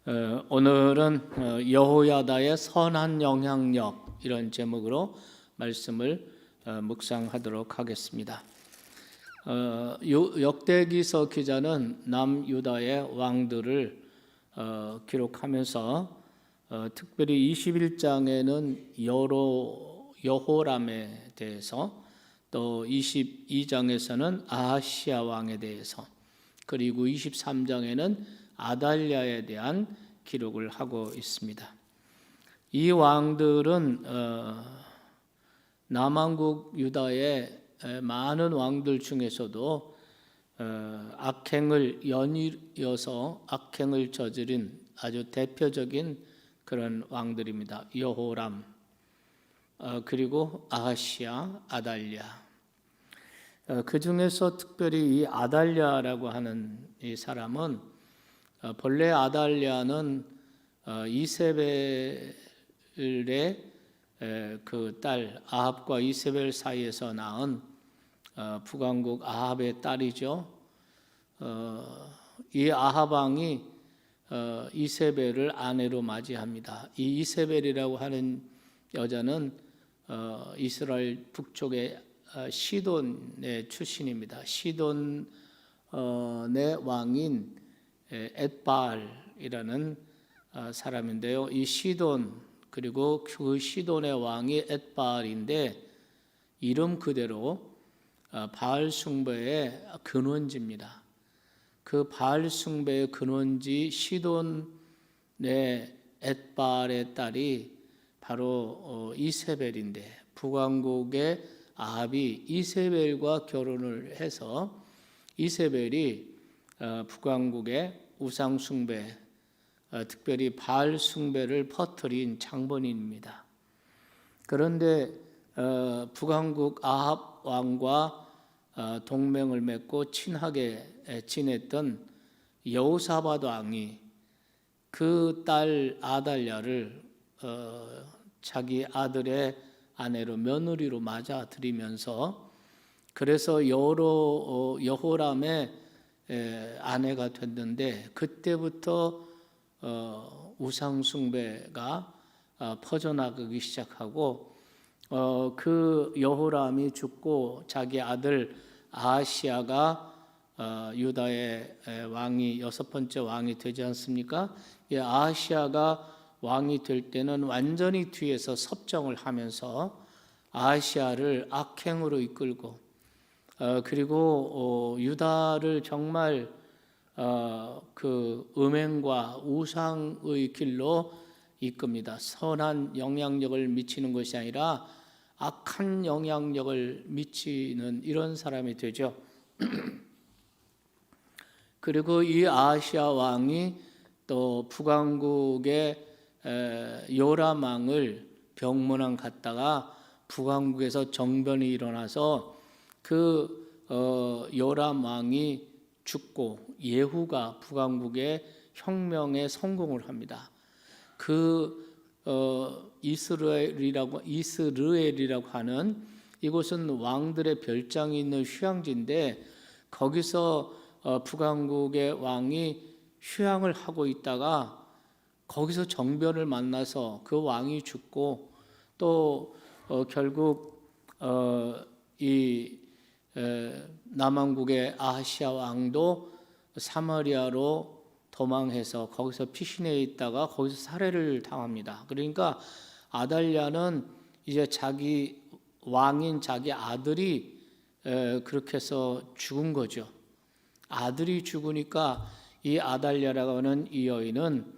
오늘은 여호야다의 선한 영향력 이런 제목으로 말씀을 묵상하도록 하겠습니다. 역대기서 기자는 남유다의 왕들을 기록하면서 특별히 21장에는 여호람에 대해서, 또 22장에서는 아하시아 왕에 대해서, 그리고 23장에는 아달랴에 대한 기록을 하고 있습니다. 이 왕들은 남왕국 유다의 많은 왕들 중에서도 악행을 연이어서 악행을 저지른 아주 대표적인 그런 왕들입니다. 여호람, 그리고 아하시아, 아달랴. 그 중에서 특별히 이 아달랴라고 하는 이 사람은, 본래 아달랴는 이세벨의 그 딸 아합과 이세벨 사이에서 낳은 북왕국 아합의 딸이죠. 이 아합 왕이 이세벨을 아내로 맞이합니다. 이 이세벨이라고 하는 여자는 이스라엘 북쪽의 시돈의 출신입니다. 시돈의 왕인 엣바알이라는 사람인데요. 이 시돈, 그리고 그 시돈의 왕이 엣바알인데, 이름 그대로 바알 숭배의 근원지입니다. 그 바알 숭배의 근원지 시돈의 엣바알의 딸이 바로 이세벨인데, 북왕국의 아합이 이세벨과 결혼을 해서 이세벨이 북왕국의 우상 숭배, 특별히 바알 숭배를 퍼뜨린 장본인입니다. 그런데 북왕국 아합 왕과 동맹을 맺고 친하게 지냈던 여호사밧 왕이 그 딸 아달랴를 자기 아들의 아내로, 며느리로 맞아들이면서, 그래서 여호람의 아내가 됐는데, 그때부터 우상 숭배가 퍼져나가기 시작하고, 그 여호람이 죽고 자기 아들 아하시아가 유다의 왕이, 여섯 번째 왕이 되지 않습니까? 아하시아가 왕이 될 때는 완전히 뒤에서 섭정을 하면서 아하시아를 악행으로 이끌고, 그리고 유다를 정말 그 음행과 우상의 길로 이끕니다. 선한 영향력을 미치는 것이 아니라 악한 영향력을 미치는 이런 사람이 되죠. 그리고 이 아하시아 왕이 또 북왕국의 요람 왕을 병문안 갔다가 북왕국에서 정변이 일어나서 그 요람 왕이 죽고 예후가 북왕국의 혁명에 성공을 합니다. 그 이스르엘이라고 하는, 이곳은 왕들의 별장이 있는 휴양지인데, 거기서 북왕국의 왕이 휴양을 하고 있다가 거기서 정변을 만나서 그 왕이 죽고, 또 결국 이 남왕국의 아하시아 왕도 사마리아로 도망해서 거기서 피신해 있다가 거기서 살해를 당합니다. 그러니까 아달랴는 이제 자기 왕인 자기 아들이 그렇게 해서 죽은 거죠. 아들이 죽으니까 이 아달랴라고 하는 이 여인은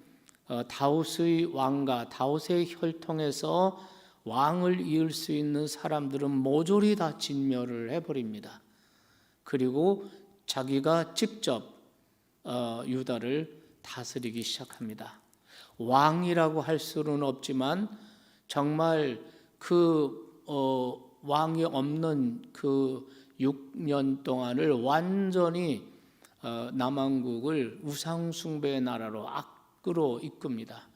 다윗의 왕가, 다윗의 혈통에서 왕을 이을 수 있는 사람들은 모조리 다 진멸을 해버립니다. 그리고 자기가 직접 유다를 다스리기 시작합니다. 왕이라고 할 수는 없지만 정말 그 왕이 없는 그 6년 동안을 완전히 남왕국을 우상숭배의 나라로 악으로 이끕니다.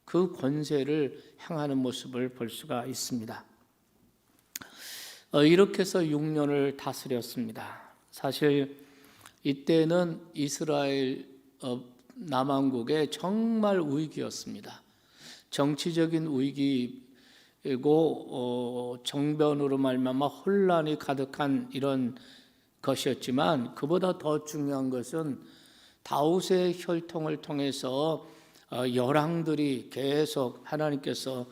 그 권세를 행하는 모습을 볼 수가 있습니다. 이렇게 해서 6년을 다스렸습니다. 사실 이때는 이스라엘 남한국의 정말 위기였습니다. 정치적인 위기이고 정변으로 말미암아 혼란이 가득한 이런 것이었지만, 그보다 더 중요한 것은 다윗의 혈통을 통해서 열왕들이 계속 하나님께서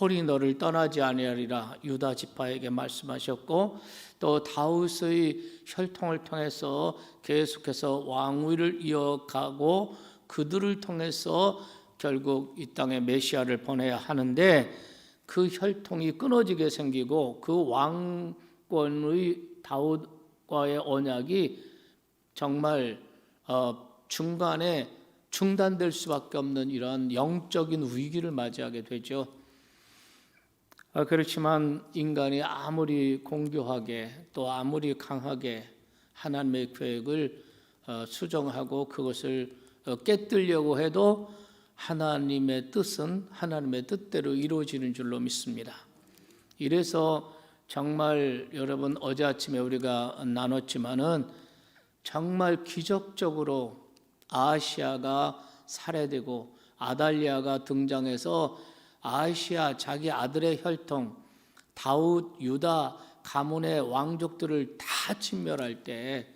홀이 너를 떠나지 아니하리라 유다 지파에게 말씀하셨고, 또 다윗의 혈통을 통해서 계속해서 왕위를 이어가고 그들을 통해서 결국 이 땅에 메시아를 보내야 하는데, 그 혈통이 끊어지게 생기고 그 왕권의 다윗과의 언약이 정말 중간에 중단될 수밖에 없는 이런 영적인 위기를 맞이하게 되죠. 그렇지만 인간이 아무리 공교하게 또 아무리 강하게 하나님의 계획을 수정하고 그것을 깨뜨리려고 해도 하나님의 뜻은 하나님의 뜻대로 이루어지는 줄로 믿습니다. 이래서 정말 여러분, 어제 아침에 우리가 나눴지만은 정말 기적적으로 아하시아가 살해되고 아달랴가 등장해서 아하시아 자기 아들의 혈통 다윗 유다 가문의 왕족들을 다 진멸할 때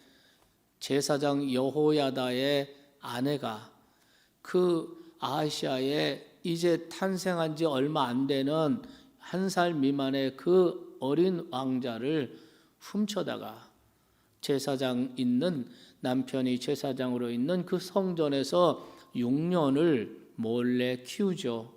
제사장 여호야다의 아내가 그 아하시아의 이제 탄생한 지 얼마 안 되는 1살 미만의 그 어린 왕자를 훔쳐다가 제사장 있는 남편이 제사장으로 있는 그 성전에서 6년을 몰래 키우죠.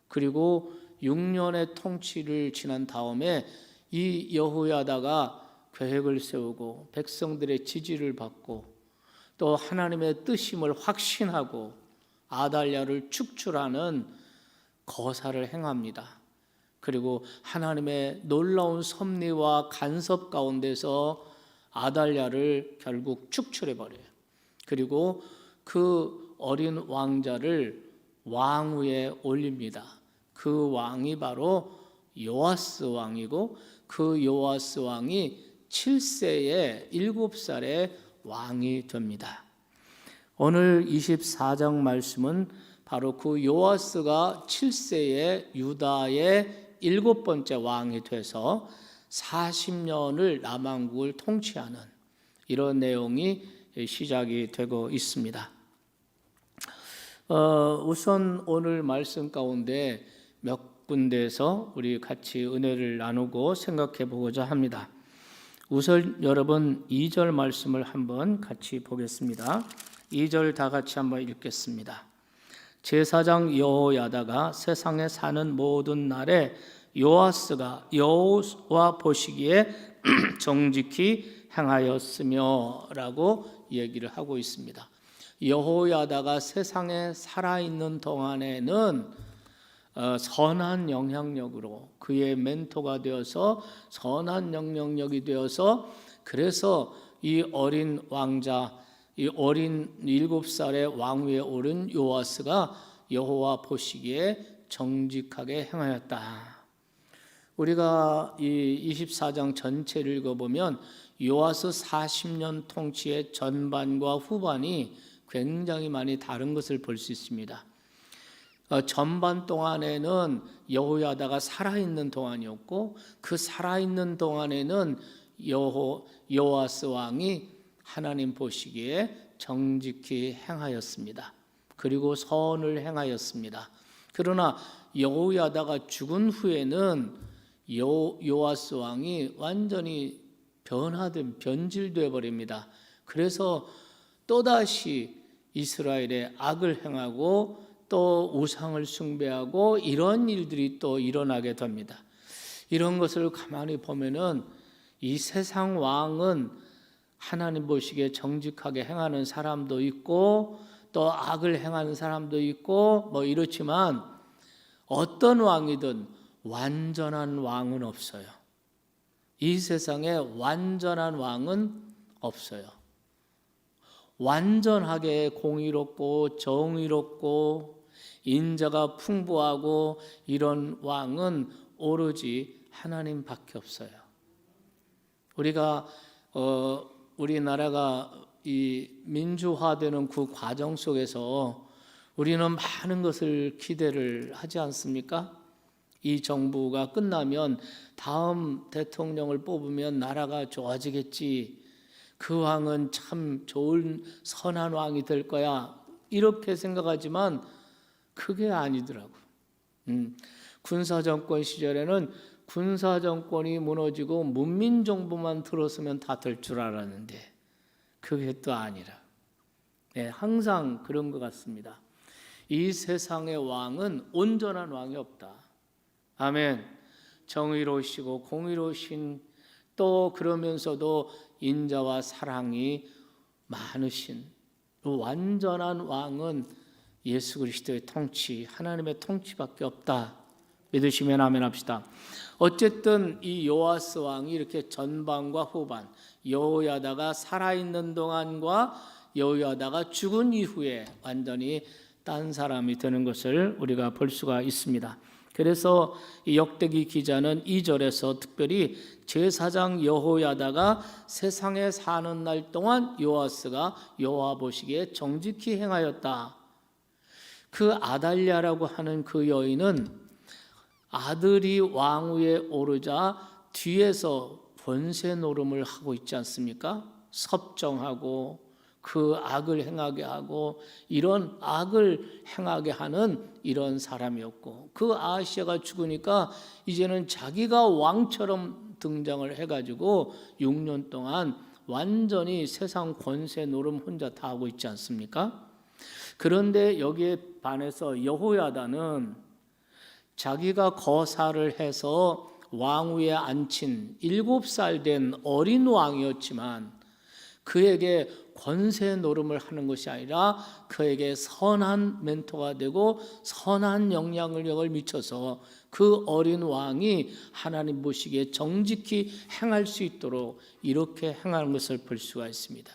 그리고 6년의 통치를 지난 다음에 이 여호야다가 계획을 세우고 백성들의 지지를 받고 또 하나님의 뜻임을 확신하고 아달랴를 축출하는 거사를 행합니다. 그리고 하나님의 놀라운 섭리와 간섭 가운데서 아달랴를 결국 축출해버려요. 그리고 그 어린 왕자를 왕위에 올립니다. 그 왕이 바로 요아스 왕이고, 그 요아스 왕이 7세에 7살의 왕이 됩니다. 오늘 24장 말씀은 바로 그 요아스가 7세에 유다의 7번째 왕이 돼서 40년을 남한국을 통치하는 이런 내용이 시작이 되고 있습니다. 우선 오늘 말씀 가운데 몇 군데에서 우리 같이 은혜를 나누고 생각해 보고자 합니다. 우선 여러분 2절 말씀을 한번 같이 보겠습니다. 2절 다 같이 한번 읽겠습니다. 제사장 여호야다가 세상에 사는 모든 날에 요아스가 여호와 보시기에 정직히 행하였으며 라고 얘기를 하고 있습니다. 여호야다가 세상에 살아있는 동안에는 선한 영향력으로 그의 멘토가 되어서 선한 영향력이 되어서, 그래서 이 어린 왕자, 이 어린 7살의 왕위에 오른 요아스가 여호와 보시기에 정직하게 행하였다. 우리가 이 24장 전체를 읽어보면 요아스 40년 통치의 전반과 후반이 굉장히 많이 다른 것을 볼 수 있습니다. 전반 동안에는 여호야다가 살아있는 동안이었고, 그 살아있는 동안에는 요아스 왕이 하나님 보시기에 정직히 행하였습니다. 그리고 선을 행하였습니다. 그러나 여호야다가 죽은 후에는 요아스 왕이 완전히 변질되어 버립니다. 그래서 또다시 이스라엘의 악을 행하고 또 우상을 숭배하고 이런 일들이 또 일어나게 됩니다. 이런 것을 가만히 보면은 이 세상 왕은 하나님 보시기에 정직하게 행하는 사람도 있고 또 악을 행하는 사람도 있고 뭐 이렇지만, 어떤 왕이든 완전한 왕은 없어요. 이 세상에 완전한 왕은 없어요. 완전하게 공의롭고 정의롭고 인자가 풍부하고 이런 왕은 오로지 하나님밖에 없어요. 우리나라가 이 민주화되는 그 과정 속에서 우리는 많은 것을 기대를 하지 않습니까? 이 정부가 끝나면 다음 대통령을 뽑으면 나라가 좋아지겠지. 그 왕은 참 좋은 선한 왕이 될 거야. 이렇게 생각하지만 그게 아니더라고. 군사정권 시절에는 군사정권이 무너지고 문민정부만 들어서면 다 될 줄 알았는데 그게 또 아니라, 네, 항상 그런 것 같습니다. 이 세상의 왕은 온전한 왕이 없다. 아멘. 정의로우시고 공의로우신, 또 그러면서도 인자와 사랑이 많으신 완전한 왕은 예수 그리스도의 통치, 하나님의 통치밖에 없다. 믿으시면 아멘 합시다. 어쨌든 이 요아스 왕이 이렇게 전반과 후반, 여호야다가 살아있는 동안과 여호야다가 죽은 이후에 완전히 딴 사람이 되는 것을 우리가 볼 수가 있습니다. 그래서 이 역대기 기자는 2절에서 특별히 제사장 여호야다가 세상에 사는 날 동안 요아스가 여호와 보시기에 정직히 행하였다. 그 아달랴라고 하는 그 여인은 아들이 왕위에 오르자 뒤에서 권세 노름을 하고 있지 않습니까? 섭정하고 그 악을 행하게 하고 이런 악을 행하게 하는 이런 사람이었고, 그 아하시아가 죽으니까 이제는 자기가 왕처럼 등장을 해가지고 6년 동안 완전히 세상 권세 노름 혼자 다 하고 있지 않습니까? 그런데 여기에 반해서 여호야다는 자기가 거사를 해서 왕위에 앉힌 7살 된 어린 왕이었지만 그에게 권세 노름을 하는 것이 아니라 그에게 선한 멘토가 되고 선한 영향력을 미쳐서 그 어린 왕이 하나님 보시기에 정직히 행할 수 있도록 이렇게 행하는 것을 볼 수가 있습니다.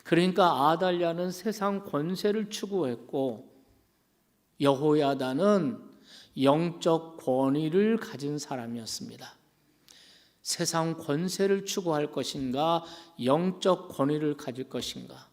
그러니까 아달랴는 세상 권세를 추구했고 여호야다는 영적 권위를 가진 사람이었습니다. 세상 권세를 추구할 것인가, 영적 권위를 가질 것인가,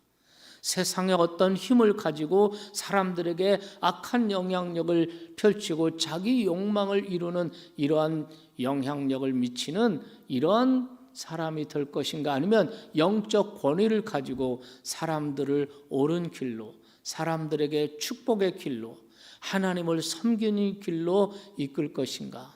세상의 어떤 힘을 가지고 사람들에게 악한 영향력을 펼치고 자기 욕망을 이루는 이러한 영향력을 미치는 이러한 사람이 될 것인가, 아니면 영적 권위를 가지고 사람들을 옳은 길로, 사람들에게 축복의 길로, 하나님을 섬기는 길로 이끌 것인가.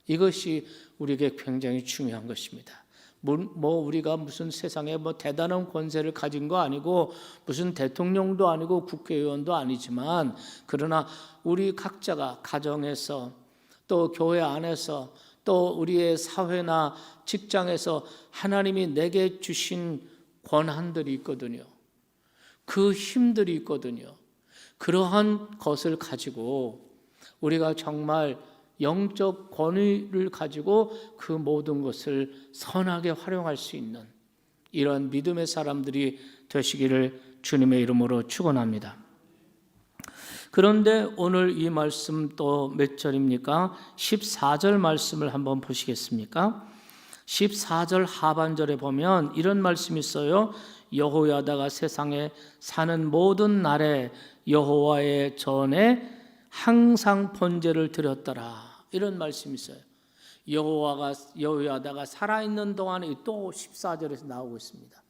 이것이 우리에게 굉장히 중요한 것입니다. 우리가 무슨 세상에 대단한 권세를 가진 거 아니고 무슨 대통령도 아니고 국회의원도 아니지만, 그러나 우리 각자가 가정에서 또 교회 안에서 또 우리의 사회나 직장에서 하나님이 내게 주신 권한들이 있거든요. 그 힘들이 있거든요. 그러한 것을 가지고 우리가 정말 영적 권위를 가지고 그 모든 것을 선하게 활용할 수 있는 이런 믿음의 사람들이 되시기를 주님의 이름으로 축원합니다. 그런데 오늘 이 말씀 또 몇 절입니까? 14절 말씀을 한번 보시겠습니까? 14절 하반절에 보면 이런 말씀이 있어요. 여호야다가 세상에 사는 모든 날에 여호와의 전에 항상 번제를 드렸더라. 이런 말씀이 있어요. 여호야다가 살아있는 동안에 또 14절에서 나오고 있습니다.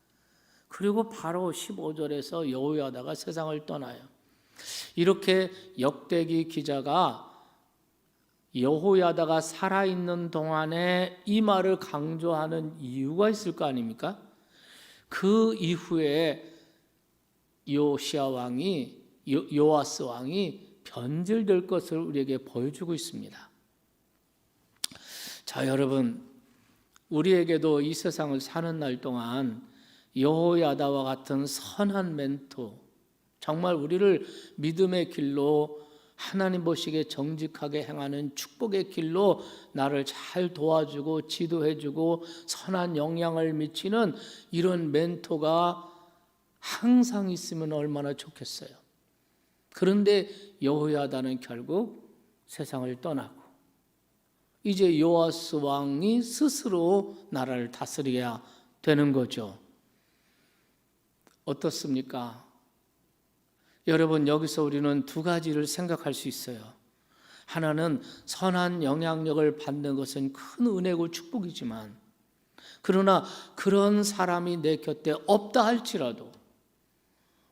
그리고 바로 15절에서 여호야다가 세상을 떠나요. 이렇게 역대기 기자가 여호야다가 살아있는 동안에 이 말을 강조하는 이유가 있을 거 아닙니까? 그 이후에 요아스 왕이 변질될 것을 우리에게 보여주고 있습니다. 자, 여러분, 우리에게도 이 세상을 사는 날 동안 여호야다와 같은 선한 멘토, 정말 우리를 믿음의 길로 하나님 보시기에 정직하게 행하는 축복의 길로 나를 잘 도와주고 지도해주고 선한 영향을 미치는 이런 멘토가 항상 있으면 얼마나 좋겠어요. 그런데 여호야다는 결국 세상을 떠나고 이제 요아스 왕이 스스로 나라를 다스려야 되는 거죠. 어떻습니까? 여러분, 여기서 우리는 두 가지를 생각할 수 있어요. 하나는 선한 영향력을 받는 것은 큰 은혜고 축복이지만, 그러나 그런 사람이 내 곁에 없다 할지라도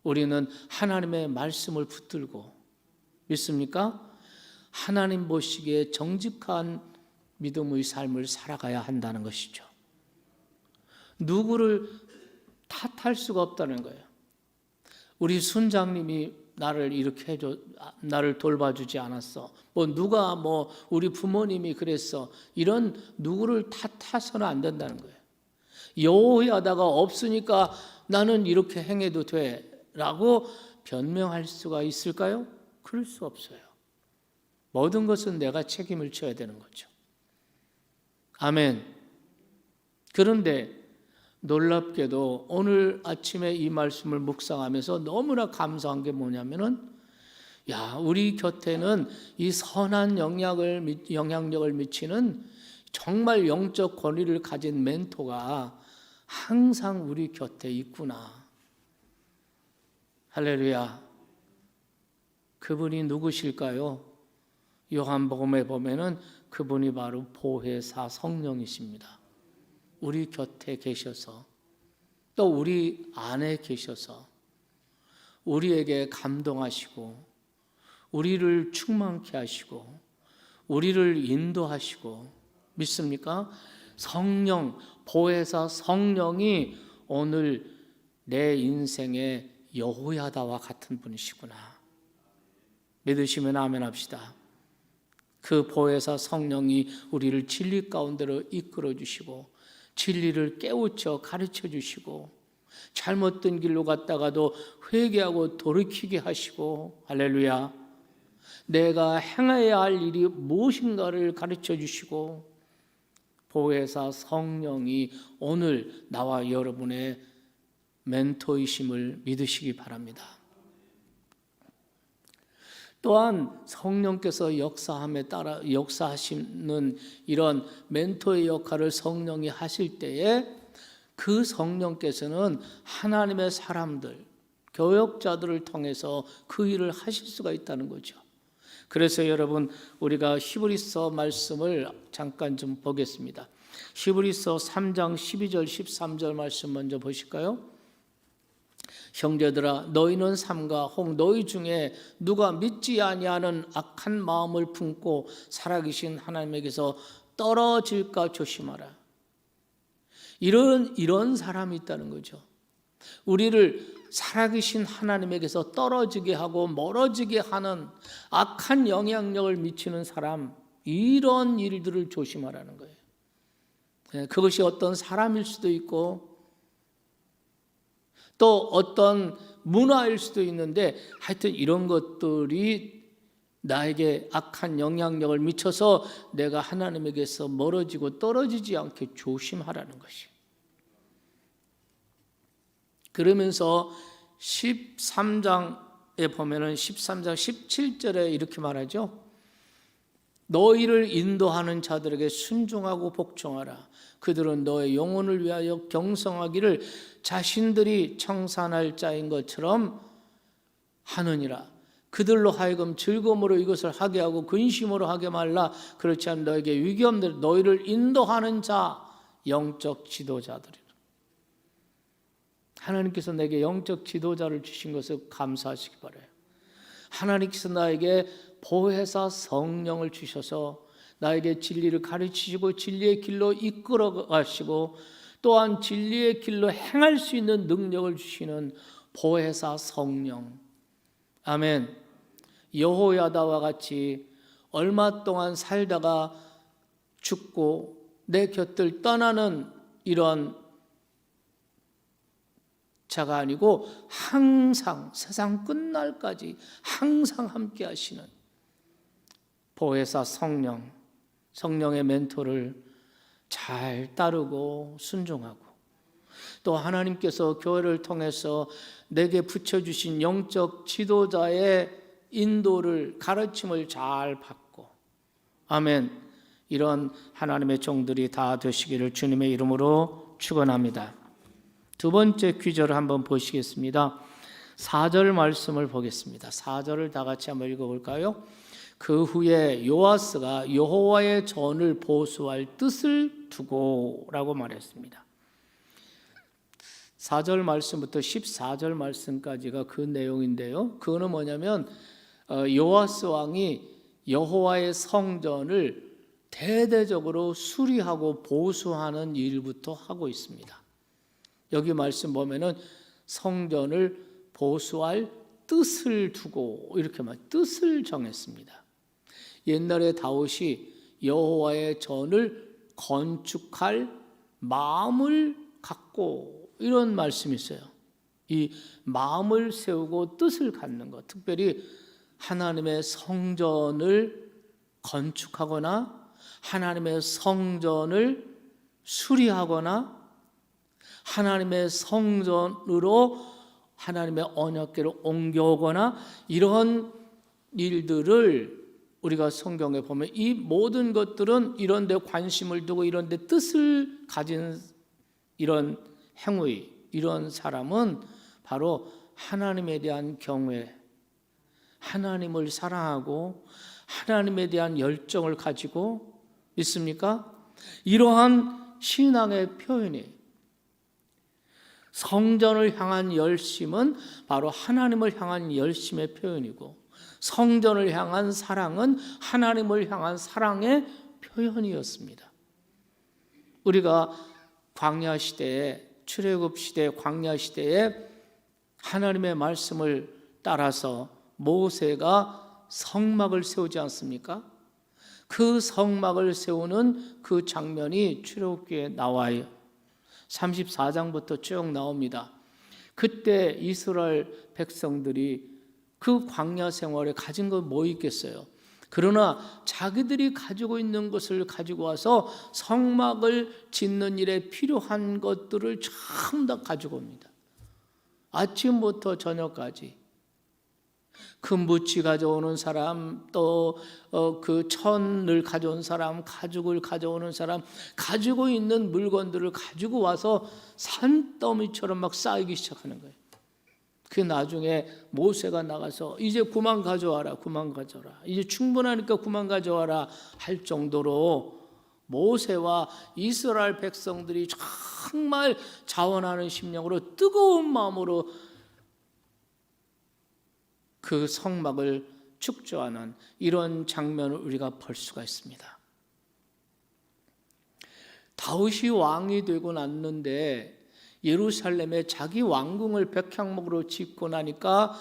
우리는 하나님의 말씀을 붙들고, 믿습니까? 하나님 보시기에 정직한 믿음의 삶을 살아가야 한다는 것이죠. 누구를 탓할 수가 없다는 거예요. 우리 순장님이 나를 이렇게 해줘, 나를 돌봐주지 않았어. 누가 우리 부모님이 그랬어. 이런 누구를 탓해서는 안 된다는 거예요. 여호야다가 없으니까 나는 이렇게 행해도 돼 라고 변명할 수가 있을까요? 그럴 수 없어요. 모든 것은 내가 책임을 져야 되는 거죠. 아멘. 그런데 놀랍게도 오늘 아침에 이 말씀을 묵상하면서 너무나 감사한 게 뭐냐면은, 우리 곁에는 이 선한 영향력을 미치는 정말 영적 권위를 가진 멘토가 항상 우리 곁에 있구나. 할렐루야. 그분이 누구실까요? 요한복음에 보면은 그분이 바로 보혜사 성령이십니다. 우리 곁에 계셔서, 또 우리 안에 계셔서 우리에게 감동하시고 우리를 충만케 하시고 우리를 인도하시고, 믿습니까? 성령, 보혜사 성령이 오늘 내 인생의 여호야다와 같은 분이시구나. 믿으시면 아멘 합시다. 그 보혜사 성령이 우리를 진리 가운데로 이끌어 주시고 진리를 깨우쳐 가르쳐 주시고 잘못된 길로 갔다가도 회개하고 돌이키게 하시고, 할렐루야, 내가 행해야 할 일이 무엇인가를 가르쳐 주시고, 보혜사 성령이 오늘 나와 여러분의 멘토이심을 믿으시기 바랍니다. 또한 성령께서 역사함에 따라 역사하시는 이런 멘토의 역할을 성령이 하실 때에 그 성령께서는 하나님의 사람들, 교역자들을 통해서 그 일을 하실 수가 있다는 거죠. 그래서 여러분, 우리가 히브리서 말씀을 잠깐 좀 보겠습니다. 히브리서 3장 12절 13절 말씀 먼저 보실까요? 형제들아, 너희는 삼가 혹 너희 중에 누가 믿지 아니하는 악한 마음을 품고 살아계신 하나님에게서 떨어질까 조심하라. 이런 사람이 있다는 거죠. 우리를 살아계신 하나님에게서 떨어지게 하고 멀어지게 하는 악한 영향력을 미치는 사람, 이런 일들을 조심하라는 거예요. 그것이 어떤 사람일 수도 있고 또 어떤 문화일 수도 있는데, 하여튼 이런 것들이 나에게 악한 영향력을 미쳐서 내가 하나님에게서 멀어지고 떨어지지 않게 조심하라는 것이. 그러면서 13장에 보면은 13장 17절에 이렇게 말하죠. 너희를 인도하는 자들에게 순종하고 복종하라. 그들은 너의 영혼을 위하여 경성하기를 자신들이 청산할 자인 것처럼 하느니라. 그들로 하여금 즐거움으로 이것을 하게 하고 근심으로 하게 말라. 그렇지 않으면 너에게 위기 없는 너희를 인도하는 자, 영적 지도자들이라. 하나님께서 내게 영적 지도자를 주신 것을 감사하시기 바라요. 하나님께서 나에게 보혜사 성령을 주셔서 나에게 진리를 가르치시고 진리의 길로 이끌어 가시고 또한 진리의 길로 행할 수 있는 능력을 주시는 보혜사 성령. 아멘. 여호야다와 같이 얼마 동안 살다가 죽고 내 곁을 떠나는 이런 자가 아니고 항상 세상 끝날까지 항상 함께 하시는 보혜사 성령, 성령의 멘토를 잘 따르고 순종하고, 또 하나님께서 교회를 통해서 내게 붙여주신 영적 지도자의 인도를, 가르침을 잘 받고, 아멘, 이런 하나님의 종들이 다 되시기를 주님의 이름으로 축원합니다. 두 번째 귀절을 한번 보시겠습니다. 4절 말씀을 보겠습니다. 4절을 다 같이 한번 읽어볼까요? 그 후에 요아스가 여호와의 전을 보수할 뜻을 두고 라고 말했습니다. 4절 말씀부터 14절 말씀까지가 그 내용인데요. 그거는 뭐냐면 요아스 왕이 여호와의 성전을 대대적으로 수리하고 보수하는 일부터 하고 있습니다. 여기 말씀 보면은 성전을 보수할 뜻을 두고 이렇게 뜻을 정했습니다. 옛날에 다윗이 여호와의 전을 건축할 마음을 갖고 이런 말씀이 있어요. 이 마음을 세우고 뜻을 갖는 것, 특별히 하나님의 성전을 건축하거나 하나님의 성전을 수리하거나 하나님의 성전으로 하나님의 언약궤를 옮겨오거나 이런 일들을 우리가 성경에 보면 이 모든 것들은 이런 데 관심을 두고 이런 데 뜻을 가진 이런 행위, 이런 사람은 바로 하나님에 대한 경외, 하나님을 사랑하고 하나님에 대한 열정을 가지고 있습니까? 이러한 신앙의 표현이 성전을 향한 열심은 바로 하나님을 향한 열심의 표현이고 성전을 향한 사랑은 하나님을 향한 사랑의 표현이었습니다. 우리가 광야 시대에 출애굽 시대 광야 시대에 하나님의 말씀을 따라서 모세가 성막을 세우지 않습니까? 그 성막을 세우는 그 장면이 출애굽기에 나와요. 34장부터 쭉 나옵니다. 그때 이스라엘 백성들이 그 광야 생활에 가진 건 뭐 있겠어요? 그러나 자기들이 가지고 있는 것을 가지고 와서 성막을 짓는 일에 필요한 것들을 전부 다 가지고 옵니다. 아침부터 저녁까지 금붙이 가져오는 사람, 또 그 천을 가져온 사람, 가죽을 가져오는 사람, 가지고 있는 물건들을 가지고 와서 산더미처럼 막 쌓이기 시작하는 거예요. 그 나중에 모세가 나가서 이제 그만 가져와라, 그만 가져와라, 이제 충분하니까 그만 가져와라 할 정도로 모세와 이스라엘 백성들이 정말 자원하는 심령으로 뜨거운 마음으로 그 성막을 축조하는 이런 장면을 우리가 볼 수가 있습니다. 다윗이 왕이 되고 났는데 예루살렘에 자기 왕궁을 백향목으로 짓고 나니까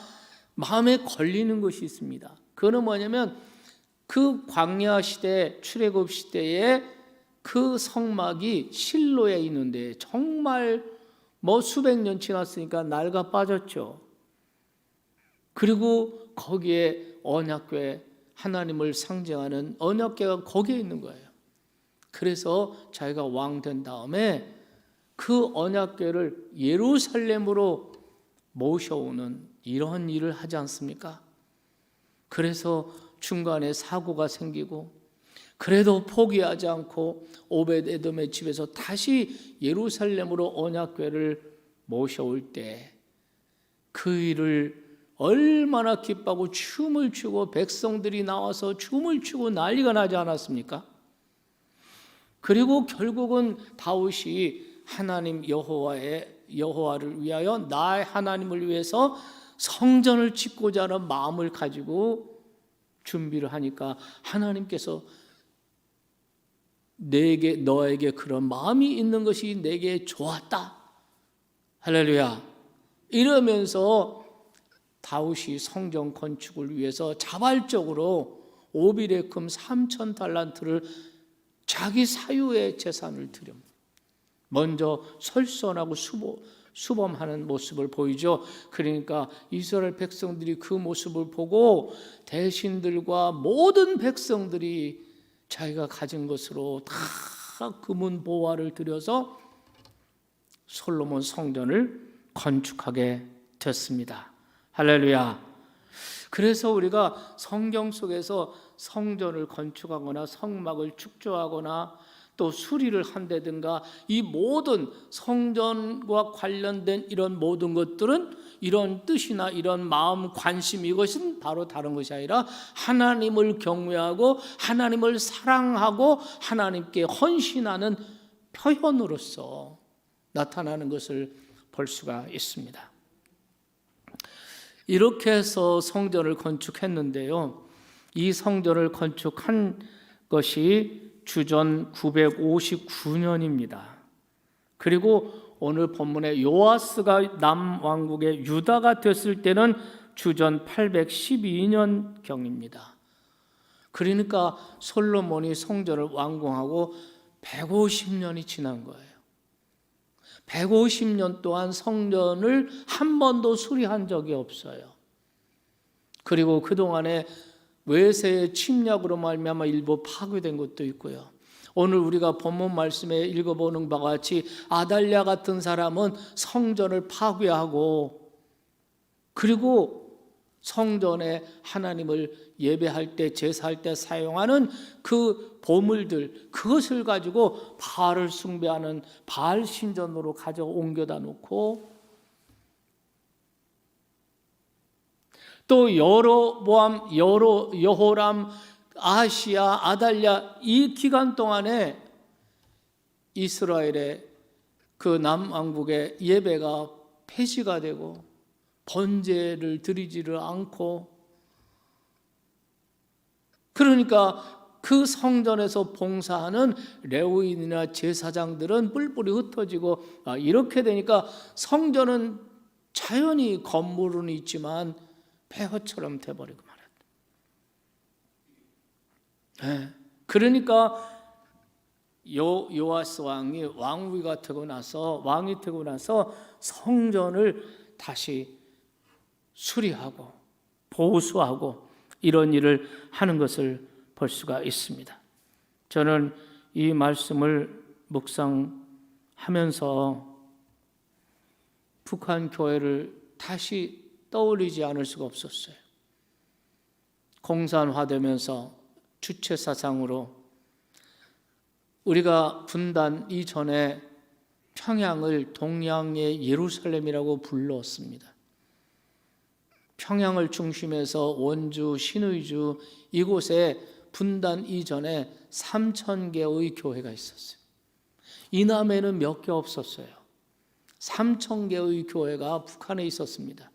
마음에 걸리는 것이 있습니다. 그거는 뭐냐면 그 광야 시대 출애굽 시대에 그 성막이 실로에 있는데 정말 수백 년 지났으니까 낡아 빠졌죠. 그리고 거기에 언약궤, 하나님을 상징하는 언약궤가 거기에 있는 거예요. 그래서 자기가 왕 된 다음에 그 언약궤를 예루살렘으로 모셔오는 이런 일을 하지 않습니까? 그래서 중간에 사고가 생기고 그래도 포기하지 않고 오벳에돔의 집에서 다시 예루살렘으로 언약궤를 모셔올 때 그 일을 얼마나 기뻐하고 춤을 추고 백성들이 나와서 춤을 추고 난리가 나지 않았습니까? 그리고 결국은 다윗이 하나님 여호와를 위하여 나의 하나님을 위해서 성전을 짓고자 하는 마음을 가지고 준비를 하니까 하나님께서 너에게 그런 마음이 있는 것이 내게 좋았다. 할렐루야. 이러면서 다윗이 성전 건축을 위해서 자발적으로 오빌의 금 3,000달란트를 자기 사유의 재산을 드립니다. 먼저 설선하고 수범하는 모습을 보이죠. 그러니까 이스라엘 백성들이 그 모습을 보고 대신들과 모든 백성들이 자기가 가진 것으로 다 금은 보화를 들여서 솔로몬 성전을 건축하게 됐습니다. 할렐루야. 그래서 우리가 성경 속에서 성전을 건축하거나 성막을 축조하거나 또 수리를 한다든가 이 모든 성전과 관련된 이런 모든 것들은 이런 뜻이나 이런 마음, 관심, 이것은 바로 다른 것이 아니라 하나님을 경외하고 하나님을 사랑하고 하나님께 헌신하는 표현으로서 나타나는 것을 볼 수가 있습니다. 이렇게 해서 성전을 건축했는데요, 이 성전을 건축한 것이 주전 959년입니다. 그리고 오늘 본문에 요아스가 남왕국의 유다가 됐을 때는 주전 812년경입니다. 그러니까 솔로몬이 성전을 완공하고 150년이 지난 거예요. 150년 동안 성전을 한 번도 수리한 적이 없어요. 그리고 그동안에 외세의 침략으로 말미암아 일부 파괴된 것도 있고요. 오늘 우리가 본문 말씀에 읽어보는 바와 같이 아달랴 같은 사람은 성전을 파괴하고 그리고 성전에 하나님을 예배할 때 제사할 때 사용하는 그 보물들, 그것을 가지고 바알을 숭배하는 바알 신전으로 가져 옮겨다 놓고, 또 여로보암, 여호람, 아하시야, 아달랴 이 기간 동안에 이스라엘의 그 남왕국의 예배가 폐지가 되고 번제를 드리지를 않고, 그러니까 그 성전에서 봉사하는 레위인이나 제사장들은 뿔뿔이 흩어지고, 이렇게 되니까 성전은 자연히 건물은 있지만 폐허처럼 돼버리고 말이야. 그러니까 요아스 왕이 왕이 되고 나서 성전을 다시 수리하고 보수하고 이런 일을 하는 것을 볼 수가 있습니다. 저는 이 말씀을 묵상하면서 북한 교회를 다시 떠올리지 않을 수가 없었어요. 공산화되면서 주체 사상으로 우리가 분단 이전에 평양을 동양의 예루살렘이라고 불렀습니다. 평양을 중심해서 원주, 신의주 이곳에 분단 이전에 3,000개의 교회가 있었어요. 이남에는 몇 개 없었어요. 3,000개의 교회가 북한에 있었습니다.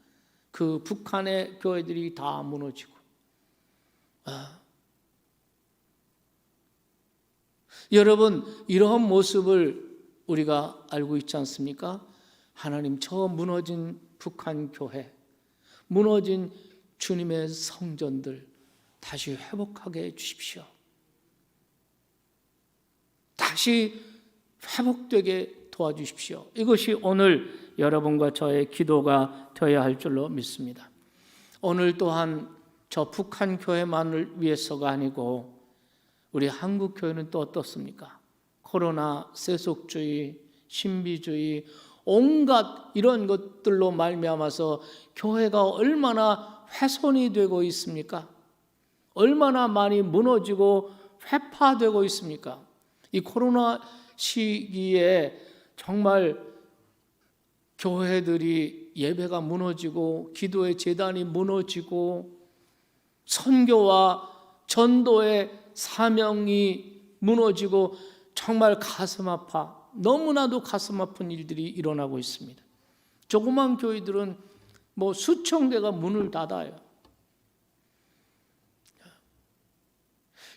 그 북한의 교회들이 다 무너지고, 여러분 이러한 모습을 우리가 알고 있지 않습니까? 하나님, 저 무너진 북한 교회, 무너진 주님의 성전들 다시 회복하게 해주십시오. 다시 회복되게 도와주십시오. 이것이 오늘 여러분과 저의 기도가 되어야 할 줄로 믿습니다. 오늘 또한 저 북한 교회만을 위해서가 아니고 우리 한국 교회는 또 어떻습니까? 코로나, 세속주의, 신비주의, 온갖 이런 것들로 말미암아서 교회가 얼마나 훼손이 되고 있습니까? 얼마나 많이 무너지고 회파되고 있습니까? 이 코로나 시기에 정말 교회들이 예배가 무너지고 기도의 제단이 무너지고 선교와 전도의 사명이 무너지고 정말 가슴 아파, 너무나도 가슴 아픈 일들이 일어나고 있습니다. 조그만 교회들은 뭐 수천 개가 문을 닫아요.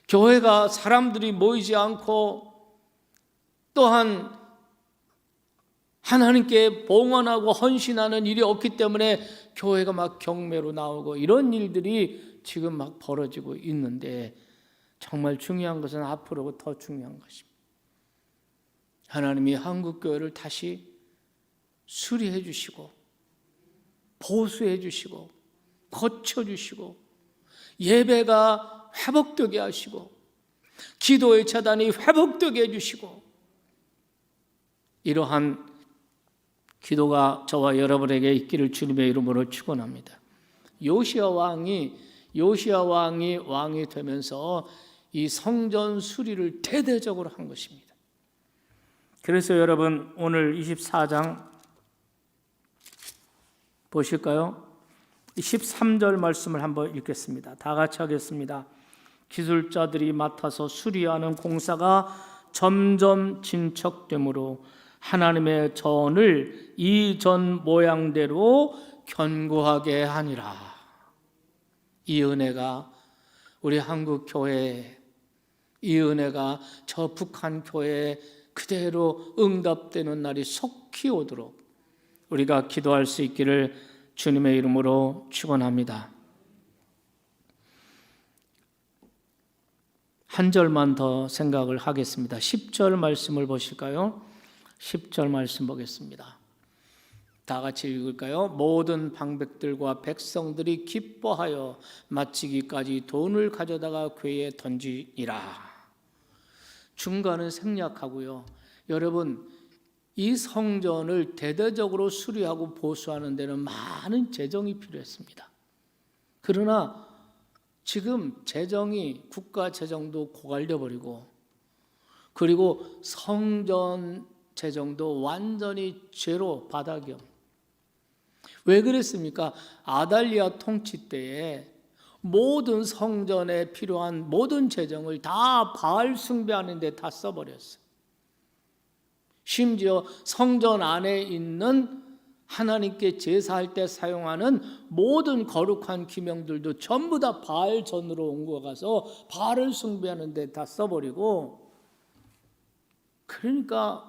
교회가 사람들이 모이지 않고 또한 하나님께 봉헌하고 헌신하는 일이 없기 때문에 교회가 막 경매로 나오고 이런 일들이 지금 막 벌어지고 있는데, 정말 중요한 것은 앞으로 더 중요한 것입니다. 하나님이 한국교회를 다시 수리해 주시고 보수해 주시고 고쳐주시고 예배가 회복되게 하시고 기도의 차단이 회복되게 해주시고, 이러한 기도가 저와 여러분에게 있기를 주님의 이름으로 축원합니다. 요시야 왕이 왕이 되면서 이 성전 수리를 대대적으로 한 것입니다. 그래서 여러분 오늘 24장 보실까요? 13절 말씀을 한번 읽겠습니다. 다 같이 하겠습니다. 기술자들이 맡아서 수리하는 공사가 점점 진척되므로 하나님의 전을 이전 모양대로 견고하게 하니라. 이 은혜가 우리 한국 교회에, 이 은혜가 저 북한 교회에 그대로 응답되는 날이 속히 오도록 우리가 기도할 수 있기를 주님의 이름으로 축원합니다. 한 절만 더 생각을 하겠습니다. 10절 말씀을 보실까요? 10절 말씀 보겠습니다. 다 같이 읽을까요? 모든 방백들과 백성들이 기뻐하여 마치기까지 돈을 가져다가 궤에 던지니라. 중간은 생략하고요. 여러분, 이 성전을 대대적으로 수리하고 보수하는 데는 많은 재정이 필요했습니다. 그러나 지금 재정이, 국가 재정도 고갈돼 버리고, 그리고 성전 재정도 완전히 제로, 바닥이요. 왜 그랬습니까? 아달리아 통치 때에 모든 성전에 필요한 모든 재정을 다 바알 숭배하는 데 다 써버렸어요. 심지어 성전 안에 있는 하나님께 제사할 때 사용하는 모든 거룩한 기명들도 전부 다 바알 전으로 옮겨 가서 바알을 숭배하는 데 다 써버리고, 그러니까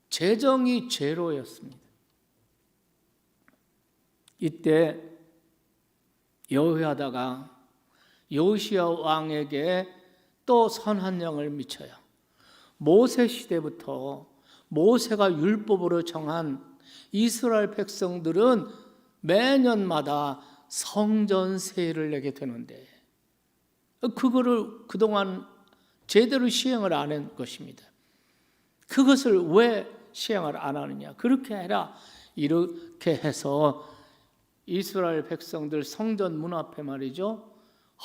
재정이 제로였습니다. 이때 여호야다가 요시야 왕에게 또 선한 영을 미쳐요. 모세 시대부터 모세가 율법으로 정한 이스라엘 백성들은 매년마다 성전 세일을 내게 되는데, 그거를 그동안 제대로 시행을 안 한 것입니다. 그것을 왜 시행을 안 하느냐? 그렇게 해라. 이렇게 해서 이스라엘 백성들 성전 문 앞에 말이죠,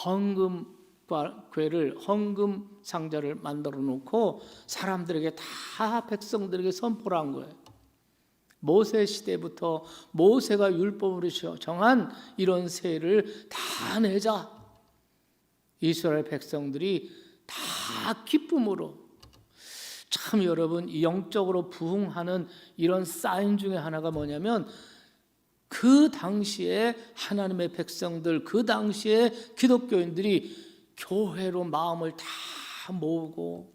헌금궤를, 헌금 상자를 만들어 놓고 사람들에게 다, 백성들에게 선포를 한 거예요. 모세 시대부터 모세가 율법으로 정한 이런 세를 다 내자. 이스라엘 백성들이 다 기쁨으로, 참 여러분, 영적으로 부흥하는 이런 사인 중에 하나가 뭐냐면, 그 당시에 하나님의 백성들, 그 당시에 기독교인들이 교회로 마음을 다 모으고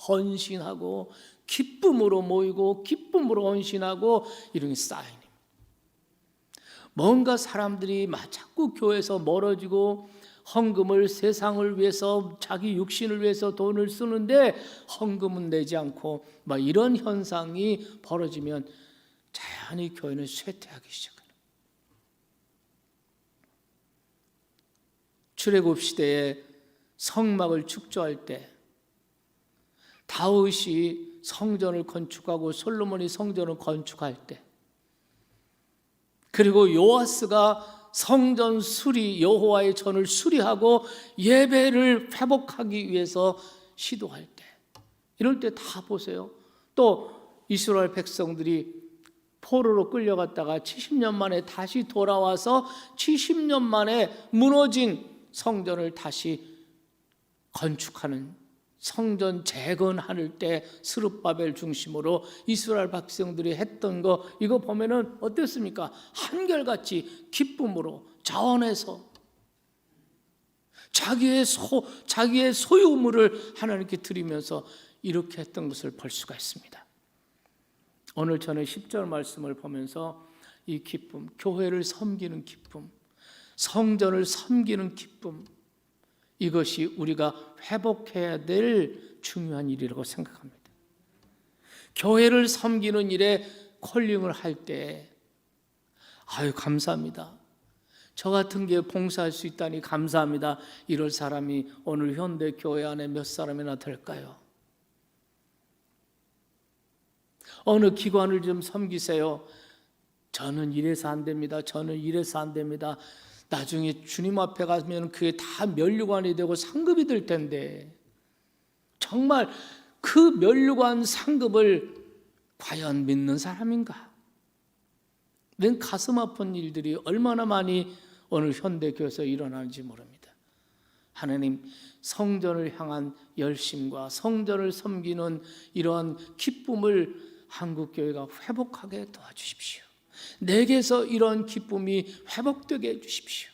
헌신하고 기쁨으로 모이고 기쁨으로 헌신하고, 이런 게 사인입니다. 뭔가 사람들이 자꾸 교회에서 멀어지고 헌금을 세상을 위해서, 자기 육신을 위해서 돈을 쓰는데 헌금은 내지 않고 막 이런 현상이 벌어지면 자연히 교회는 쇠퇴하기 시작합니다. 출애굽 시대에 성막을 축조할 때 다윗이 성전을 건축하고 솔로몬이 성전을 건축할 때, 그리고 요아스가 성전 수리, 여호와의 전을 수리하고 예배를 회복하기 위해서 시도할 때, 이럴 때 다 보세요. 또 이스라엘 백성들이 포로로 끌려갔다가 70년 만에 다시 돌아와서 70년 만에 무너진 성전을 다시 건축하는, 성전 재건할 때 스룹바벨 중심으로 이스라엘 백성들이 했던 거, 이거 보면은 어땠습니까? 한결같이 기쁨으로 자원해서 자기의 소유물을 하나님께 드리면서 이렇게 했던 것을 볼 수가 있습니다. 오늘 저는 10절 말씀을 보면서 이 기쁨, 교회를 섬기는 기쁨, 성전을 섬기는 기쁨, 이것이 우리가 회복해야 될 중요한 일이라고 생각합니다. 교회를 섬기는 일에 콜링을 할 때, 아유 감사합니다, 저 같은 게 봉사할 수 있다니 감사합니다, 이럴 사람이 오늘 현대 교회 안에 몇 사람이나 될까요? 어느 기관을 좀 섬기세요. 저는 이래서 안 됩니다, 저는 이래서 안 됩니다. 나중에 주님 앞에 가면 그게 다 면류관이 되고 상급이 될 텐데, 정말 그 면류관 상급을 과연 믿는 사람인가? 이런 가슴 아픈 일들이 얼마나 많이 오늘 현대교회에서 일어나는지 모릅니다. 하나님, 성전을 향한 열심과 성전을 섬기는 이러한 기쁨을 한국교회가 회복하게 도와주십시오. 내게서 이런 기쁨이 회복되게 해주십시오.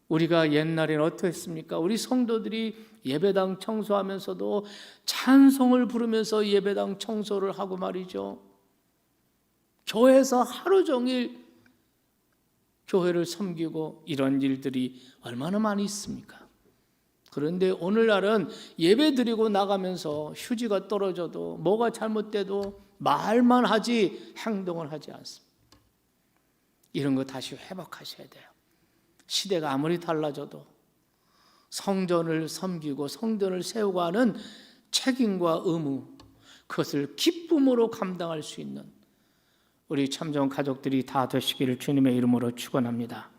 우리가 옛날에는 어떠했습니까? 우리 성도들이 예배당 청소하면서도 찬송을 부르면서 예배당 청소를 하고 말이죠. 교회에서 하루 종일 교회를 섬기고 이런 일들이 얼마나 많이 있습니까? 그런데 오늘날은 예배 드리고 나가면서 휴지가 떨어져도 뭐가 잘못돼도 말만 하지 행동을 하지 않습니다. 이런 거 다시 회복하셔야 돼요. 시대가 아무리 달라져도 성전을 섬기고 성전을 세우고 하는 책임과 의무, 그것을 기쁨으로 감당할 수 있는 우리 참좋은 가족들이 다 되시기를 주님의 이름으로 축원합니다.